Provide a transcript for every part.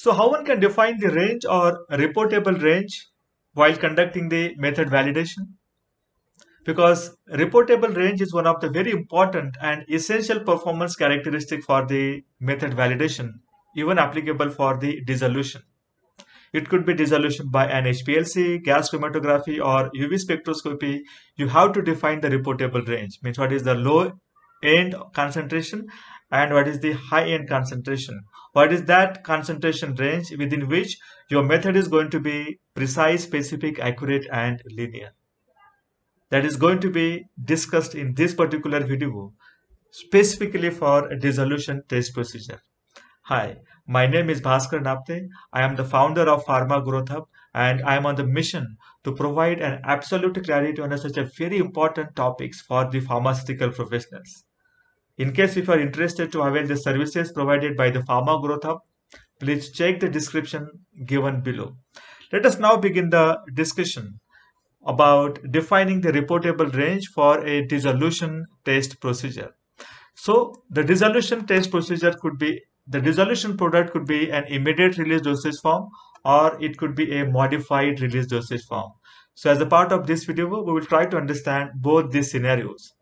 So how one can define the range or reportable range while conducting the method validation? Because reportable range is one of the very important and essential performance characteristic for the method validation, even applicable for the dissolution. It could be dissolution by an HPLC, gas chromatography, or UV spectroscopy. You have to define the reportable range. Means what is the low end concentration and what is the high end concentration. What is that concentration range within which your method is going to be precise, specific, accurate, and linear. That is going to be discussed in this particular video specifically for a dissolution test procedure. Hi, my name is Bhaskar Napte. I am the founder of Pharma Growth Hub and I am on the mission to provide an absolute clarity on such a very important topics for the pharmaceutical professionals. In case if you are interested to avail the services provided by the Pharma Growth Hub, please check the description given below. Let us now begin the discussion about defining the reportable range for a dissolution test procedure. So the dissolution test procedure could be, the dissolution product could be an immediate release dosage form or it could be a modified release dosage form. So as a part of this video, we will try to understand both these scenarios.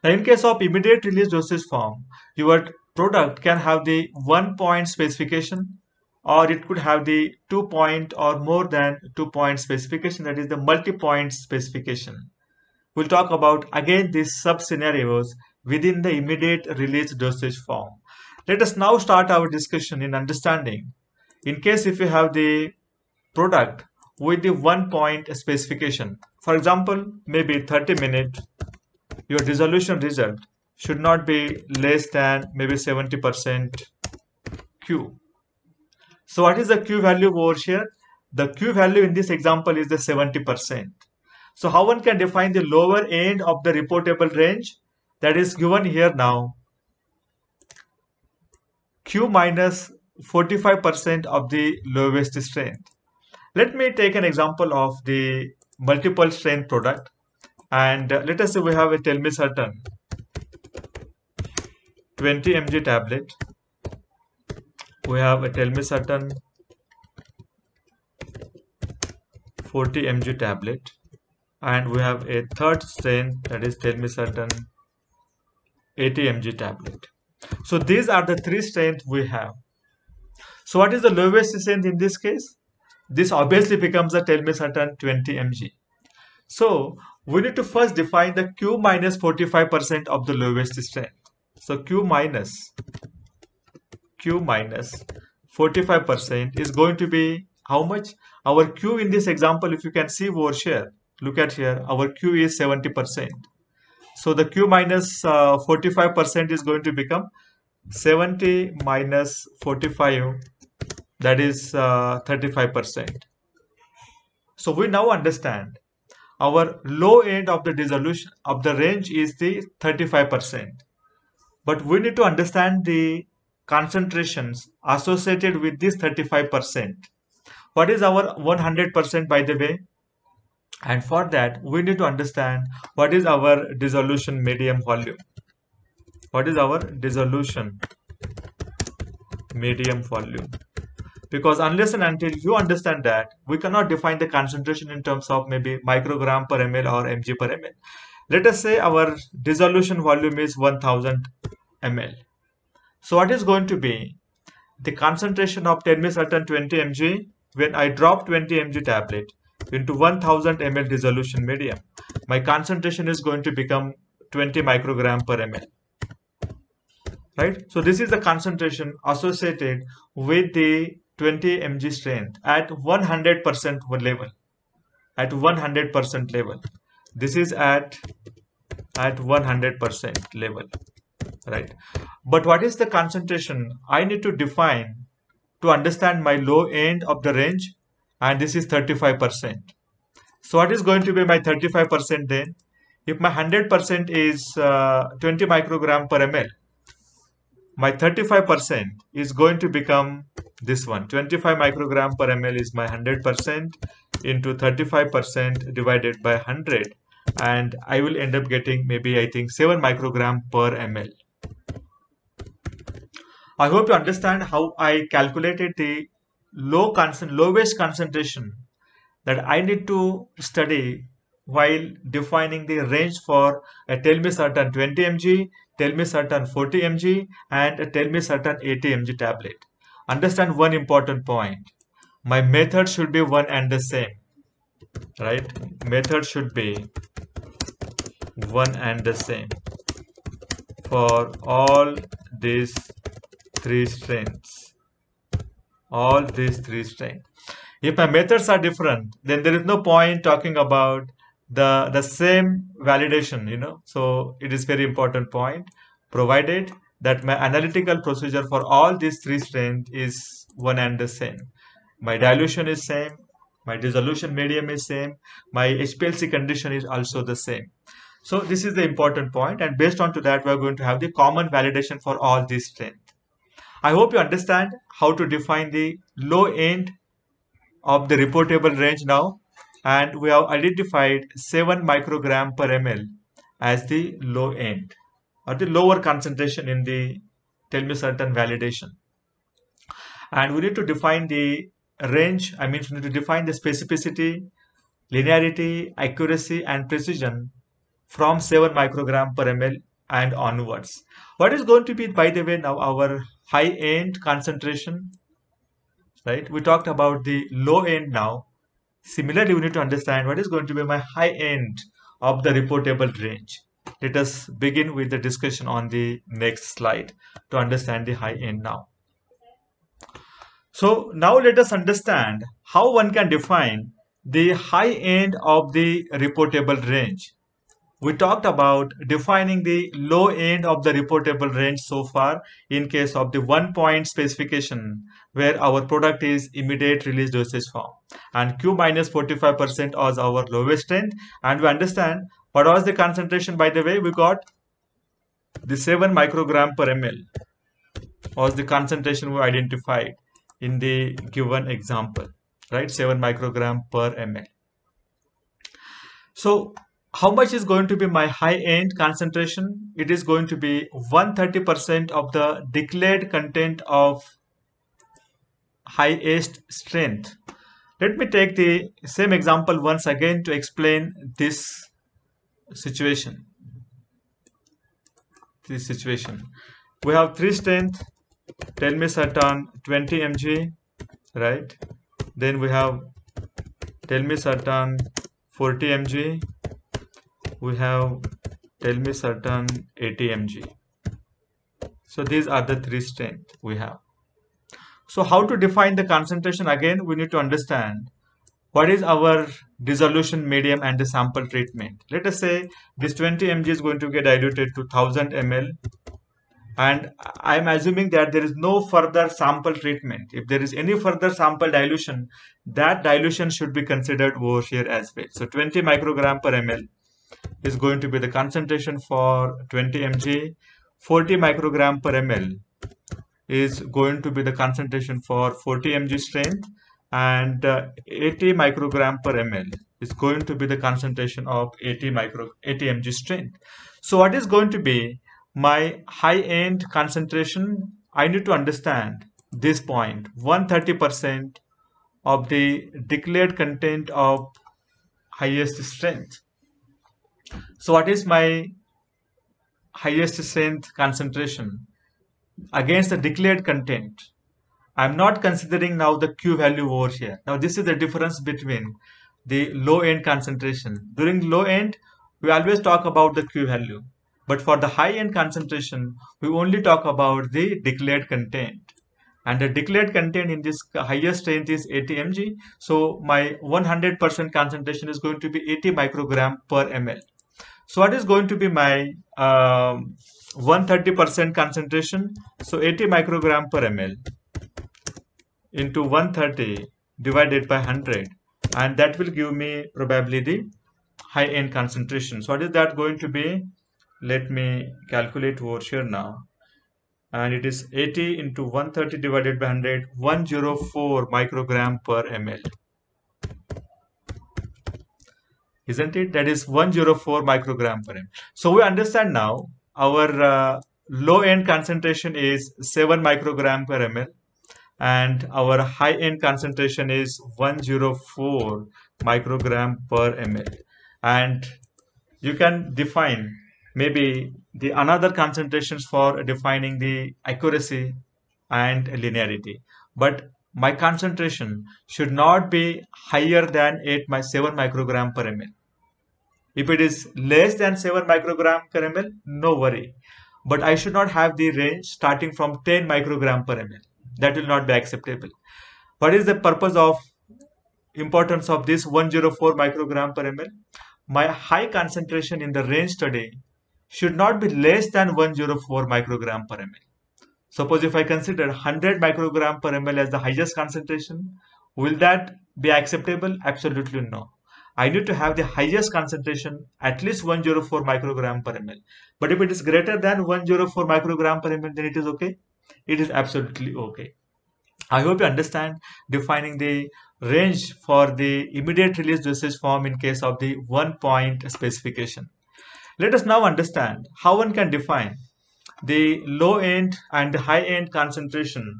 Now in case of immediate release dosage form, your product can have the 1 point specification or it could have the 2 point or more than 2 point specification, that is the multi-point specification. We'll talk about again these sub scenarios within the immediate release dosage form. Let us now start our discussion in understanding. In case if you have the product with the 1 point specification, for example, maybe 30-minute, your dissolution result should not be less than maybe 70% Q. So what is the Q value over here? The Q value in this example is the 70%. So how one can define the lower end of the reportable range? That is given here now. Q minus 45% of the lowest strength. Let me take an example of the multiple strength product. And let us say we have a telmisartan 20 mg tablet. We have a telmisartan 40 mg tablet and we have a third strength, that is telmisartan 80 mg tablet. So these are the three strengths we have. So what is the lowest strength in this case? This obviously becomes a telmisartan 20 mg. So we need to first define the Q minus 45% of the lowest strength. So Q minus 45% is going to be how much? Our Q in this example, if you can see over here, look at here, our Q is 70%. So the Q minus 45% is going to become 70 minus 45, that is 35%. So we now understand our low end of the dissolution of the range is the 35%. But we need to understand the concentrations associated with this 35%. What is our 100% by the way? And for that we need to understand what is our dissolution medium volume. What is our dissolution medium volume? Because unless and until you understand that, we cannot define the concentration in terms of maybe microgram per ml or mg per ml. Let us say our dissolution volume is 1000 ml. So what is going to be the concentration of telmisartan 20 mg when I drop 20 mg tablet into 1000 ml dissolution medium? My concentration is going to become 20 microgram per ml. Right? So this is the concentration associated with the 20 mg strength at 100% level. At 100% level. This is at 100% level. Right? But what is the concentration I need to define to understand my low end of the range? And this is 35%. So what is going to be my 35% then? If my 100% is 20 microgram per ml, my 35% is going to become this one. 25 microgram per ml is my 100% into 35% divided by 100. And I will end up getting maybe I think 7 microgram per ml. I hope you understand how I calculated the lowest concentration that I need to study while defining the range for a tell me certain 20 mg, tell me certain 40 mg, and a tell me certain 80 mg tablet. Understand one important point. My method should be one and the same, right? Method should be one and the same for all these three strengths. All these three strengths. If my methods are different, then there is no point talking about the same validation, So it is very important point, provided that my analytical procedure for all these three strengths is one and the same. My dilution is same, my dissolution medium is same, my HPLC condition is also the same. So this is the important point, and based on to that, we are going to have the common validation for all these strengths. I hope you understand how to define the low end of the reportable range now, and we have identified 7 microgram per ml as the low end or the lower concentration in the tell me certain validation. And we need to define the range, I mean we need to define the specificity, linearity, accuracy and precision from 7 microgram per ml and onwards. What is going to be, by the way, now our high end concentration, right? We talked about the low end now. Similarly, we need to understand what is going to be my high end of the reportable range. Let us begin with the discussion on the next slide to understand the high end now. So now let us understand how one can define the high end of the reportable range. We talked about defining the low end of the reportable range so far in case of the 1 point specification where our product is immediate release dosage form, and Q minus 45% was our lowest strength. And we understand what was the concentration, by the way. We got the 7 microgram per ml was the concentration we identified in the given example, right? 7 microgram per ml. So how much is going to be my high end concentration? It is going to be 130% of the declared content of highest strength. Let me take the same example once again to explain this situation. We have three strength, tell me certain 20 mg, right? Then we have tell me certain 40 mg. We have tell me certain 80 mg. So these are the three strengths we have. So how to define the concentration? Again, we need to understand what is our dissolution medium and the sample treatment. Let us say this 20 mg is going to get diluted to 1000 ml, and I am assuming that there is no further sample treatment. If there is any further sample dilution, that dilution should be considered over here as well. So 20 microgram per ml is going to be the concentration for 20 mg. 40 microgram per ml is going to be the concentration for 40 mg strength, and 80 microgram per ml is going to be the concentration of 80 mg strength. So what is going to be my high end concentration? I need to understand this point, 130% of the declared content of highest strength. So what is my highest strength concentration against the declared content? I'm not considering now the Q value over here. Now this is the difference between the low end concentration. During low end, we always talk about the Q value. But for the high end concentration, we only talk about the declared content. And the declared content in this highest strength is 80 mg. So my 100% concentration is going to be 80 microgram per ml. So what is going to be my 130% concentration? So 80 microgram per ml into 130 divided by 100, and that will give me probably the high end concentration. So what is that going to be? Let me calculate over here now. And it is 80 into 130 divided by 100, 104 microgram per ml. Isn't it? That is 104 microgram per ml. So we understand now our low end concentration is 7 microgram per ml, and our high end concentration is 104 microgram per ml. And you can define maybe the another concentrations for defining the accuracy and linearity, but my concentration should not be higher than 7 microgram per ml. If it is less than 7 microgram per ml, no worry, but I should not have the range starting from 10 microgram per ml. That will not be acceptable. What is the purpose of importance of this 104 microgram per ml? My high concentration in the range study should not be less than 104 microgram per ml. Suppose if I consider 100 microgram per ml as the highest concentration, will that be acceptable? Absolutely no. I need to have the highest concentration at least 104 microgram per ml. But if it is greater than 104 microgram per ml, then it is okay. It is absolutely okay. I hope you understand defining the range for the immediate release dosage form in case of the 1-point specification. Let us now understand how one can define the low end and the high end concentration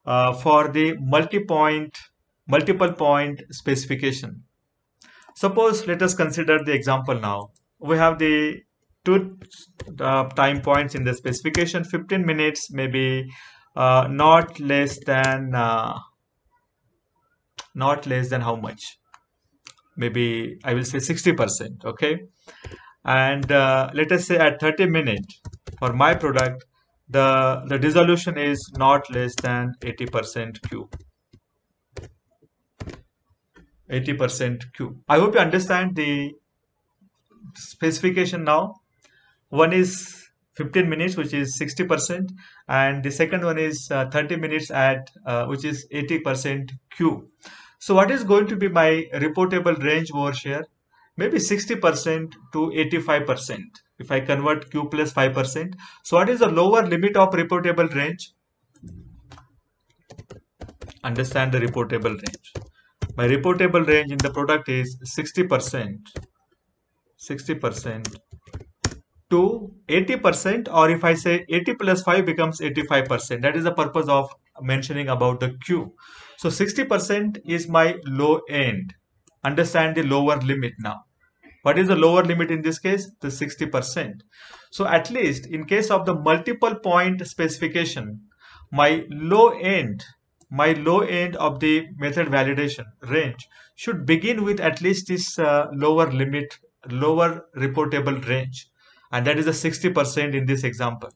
for the multiple point specification. Suppose let us consider the example now. We have the two time points in the specification, 15 minutes, maybe not less than how much? Maybe I will say 60%, okay? And let us say at 30 minutes for my product, the dissolution is not less than 80% Q. 80% Q. I hope you understand the specification now. One is 15 minutes, which is 60%, and the second one is 30 minutes at which is 80% Q. So what is going to be my reportable range over here? Maybe 60% to 85% if I convert Q plus 5%. So what is the lower limit of reportable range? Understand the reportable range. My reportable range in the product is 60% to 80%, or if I say 80 plus 5 becomes 85%. That is the purpose of mentioning about the Q. So 60% is my low end. Understand the lower limit now. What is the lower limit in this case? The 60%. So at least in case of the multiple point specification, my low end of the method validation range should begin with at least this lower reportable range, and that is the 60% in this example.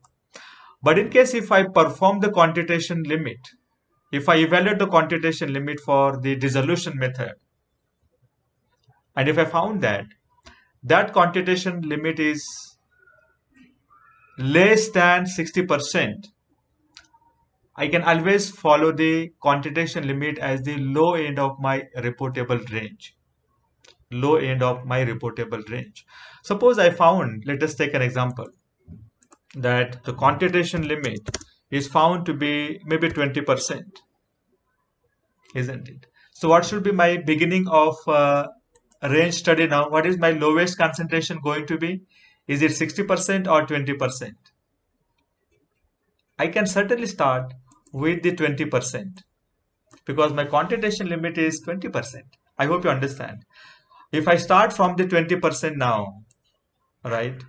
But in case if I perform the quantitation limit, if I evaluate the quantitation limit for the dissolution method, and if I found that quantitation limit is less than 60%, I can always follow the quantitation limit as the low end of my reportable range. Low end of my reportable range. Suppose I found, let us take an example, that the quantitation limit is found to be maybe 20%, isn't it? So what should be my beginning of range study now? What is my lowest concentration going to be? Is it 60% or 20%? I can certainly start with the 20% because my quantitation limit is 20%. I hope you understand. If I start from the 20% now, right,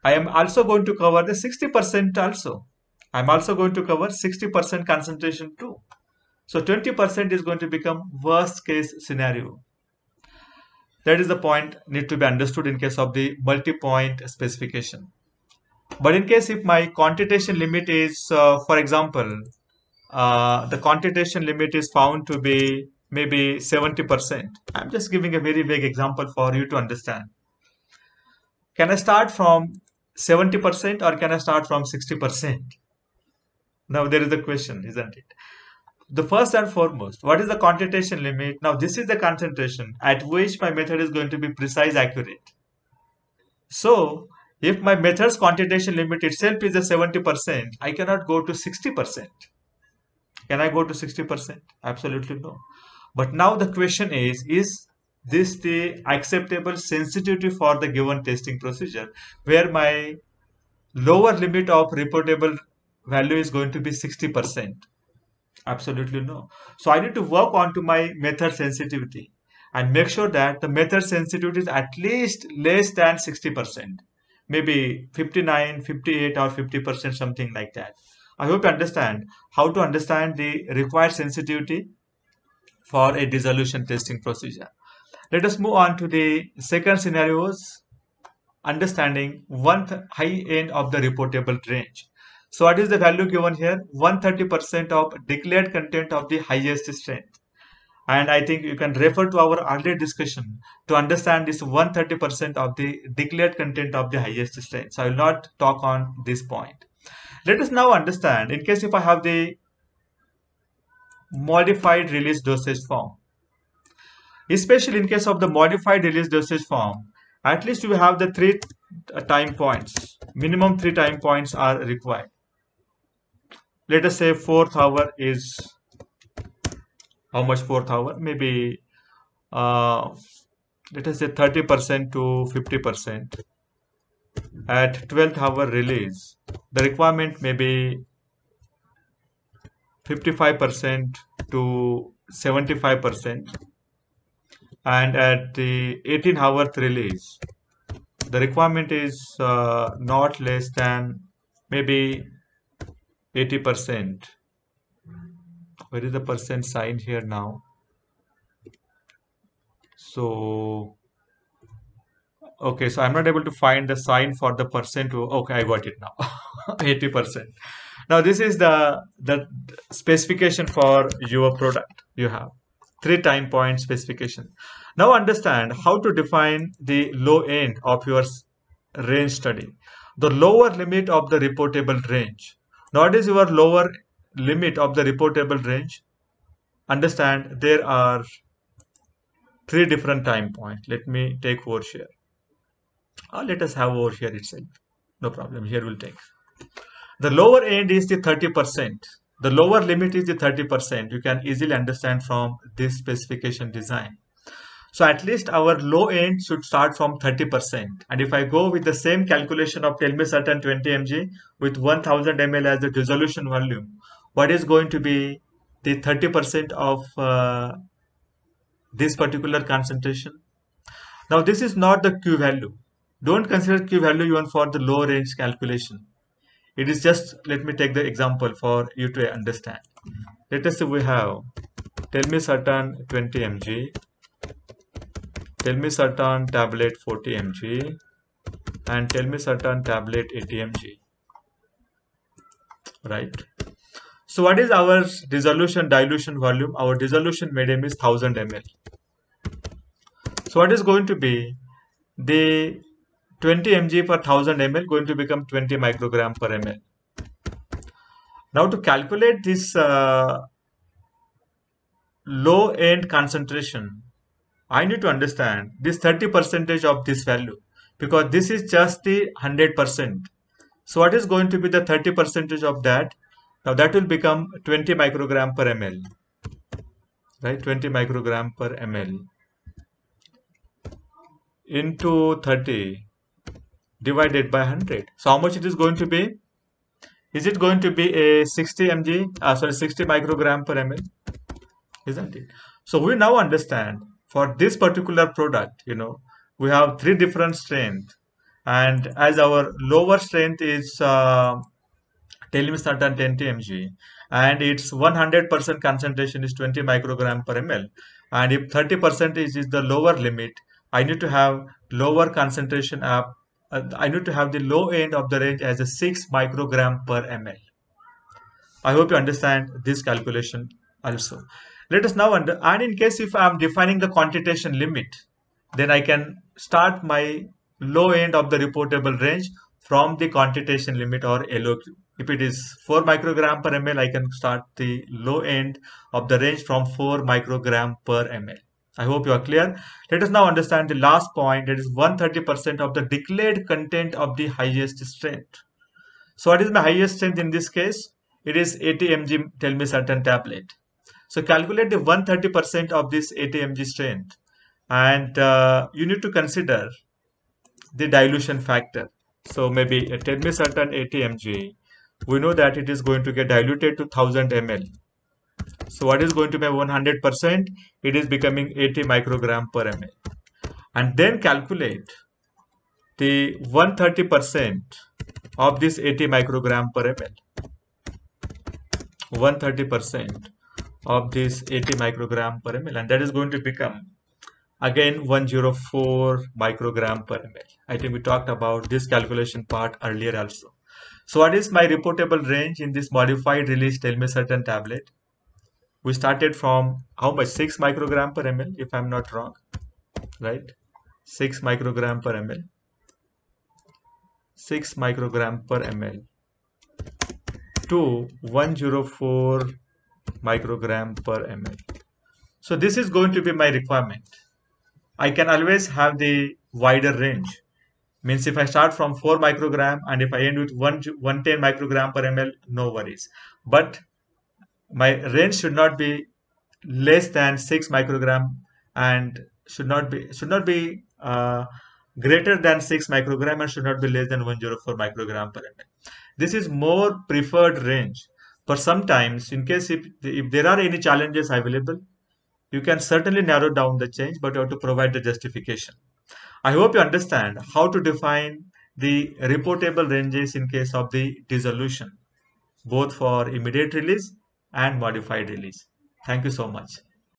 I am also going to cover the 60% also. I'm also going to cover 60% concentration too. So 20% is going to become worst case scenario. That is the point need to be understood in case of the multi-point specification. But in case if my quantitation limit is, for example, the quantitation limit is found to be maybe 70%. I'm just giving a very vague example for you to understand. Can I start from 70% or can I start from 60%? Now there is the question, isn't it? The first and foremost, what is the quantitation limit? Now this is the concentration at which my method is going to be precise, accurate. So if my method's quantitation limit itself is a 70%, I cannot go to 60%. Can I go to 60%? Absolutely no. But now the question is this the acceptable sensitivity for the given testing procedure where my lower limit of reportable value is going to be 60%? Absolutely no. So I need to work on to my method sensitivity and make sure that the method sensitivity is at least less than 60%, maybe 59, 58 or 50%, something like that. I hope you understand how to understand the required sensitivity for a dissolution testing procedure. Let us move on to the second scenarios, understanding high end of the reportable range. So what is the value given here? 130% of declared content of the highest strength. And I think you can refer to our earlier discussion to understand this 130% of the declared content of the highest strength. So I will not talk on this point. Let us now understand, in case if I have the modified release dosage form, especially in case of the modified release dosage form, at least you have the three time points. Minimum 3 time points are required. Let us say fourth hour is how much? Fourth hour, maybe let us say 30% to 50%. At 12th hour release, the requirement may be 55% to 75%. And at the 18th release, the requirement is not less than maybe 80%. Where is the percent sign here now? So, okay, so I'm not able to find the sign for the percent. Okay, I got it now. 80%. Now this is the specification for your product. You have 3 time point specification. Now understand how to define the low end of your range study. The lower limit of the reportable range. Now what is your lower limit of the reportable range? Understand there are 3 different time points. Let me take over here. Or let us have over here itself. No problem. Here we'll take. The lower end is the 30%. The lower limit is the 30%. You can easily understand from this specification design. So at least our low end should start from 30%. And if I go with the same calculation of telmisartan 20 mg with 1000 ml as the dissolution volume, what is going to be the 30% of this particular concentration? Now this is not the Q value. Don't consider Q value even for the low range calculation. It is just, let me take the example for you to understand. Let us say we have telmisartan 20 mg, telmisartan tablet 40 mg, and telmisartan tablet 80 mg. Right? So what is our dissolution dilution volume? Our dissolution medium is 1000 ml. So what is going to be the 20 mg per 1000 ml going to become 20 microgram per ml. Now to calculate this low end concentration, I need to understand this 30% of this value, because this is just the 100%. So what is going to be the 30% of that? Now that will become 20 microgram per ml, right? 20 microgram per ml into 30 divided by 100. So how much it is going to be? Is it going to be a 60 microgram per ml? Isn't it? So we now understand for this particular product, we have 3 different strengths, and as our lower strength is telmisartan 20 mg, and its 100% concentration is 20 microgram per ml, and if 30% is the lower limit, I need to have lower concentration up. I need to have the low end of the range as a 6 microgram per ml. I hope you understand this calculation also. Let us now and in case if I am defining the quantitation limit, then I can start my low end of the reportable range from the quantitation limit or LOQ. If it is 4 microgram per ml, I can start the low end of the range from 4 microgram per ml. I hope you are clear. Let us now understand the last point, that is 130% of the declared content of the highest strength. So what is my highest strength in this case? It is 80 mg telmisartan tablet. So calculate the 130% of this 80 mg strength, and you need to consider the dilution factor. So maybe tell me certain 80 mg. We know that it is going to get diluted to 1000 ml. So what is going to be 100%? It is becoming 80 microgram per ml. And then calculate the 130% of this 80 microgram per ml. 130% of this 80 microgram per ml, and that is going to become again 104 microgram per ml. I think we talked about this calculation part earlier also. So what is my reportable range in this modified release telmisartan tablet? We started from how much? 6 microgram per ml, if I'm not wrong, right? 6 microgram per ml. 6 microgram per ml to 104 microgram per ml. So this is going to be my requirement. I can always have the wider range. Means if I start from 4 microgram and if I end with 110 microgram per ml, no worries. But my range should not be less than 6 microgram and should not be greater than 6 microgram and should not be less than 104 microgram per ml. This is more preferred range. But sometimes, in case if there are any challenges available, you can certainly narrow down the change, but you have to provide the justification. I hope you understand how to define the reportable ranges in case of the dissolution, both for immediate release and modified release. Thank you so much.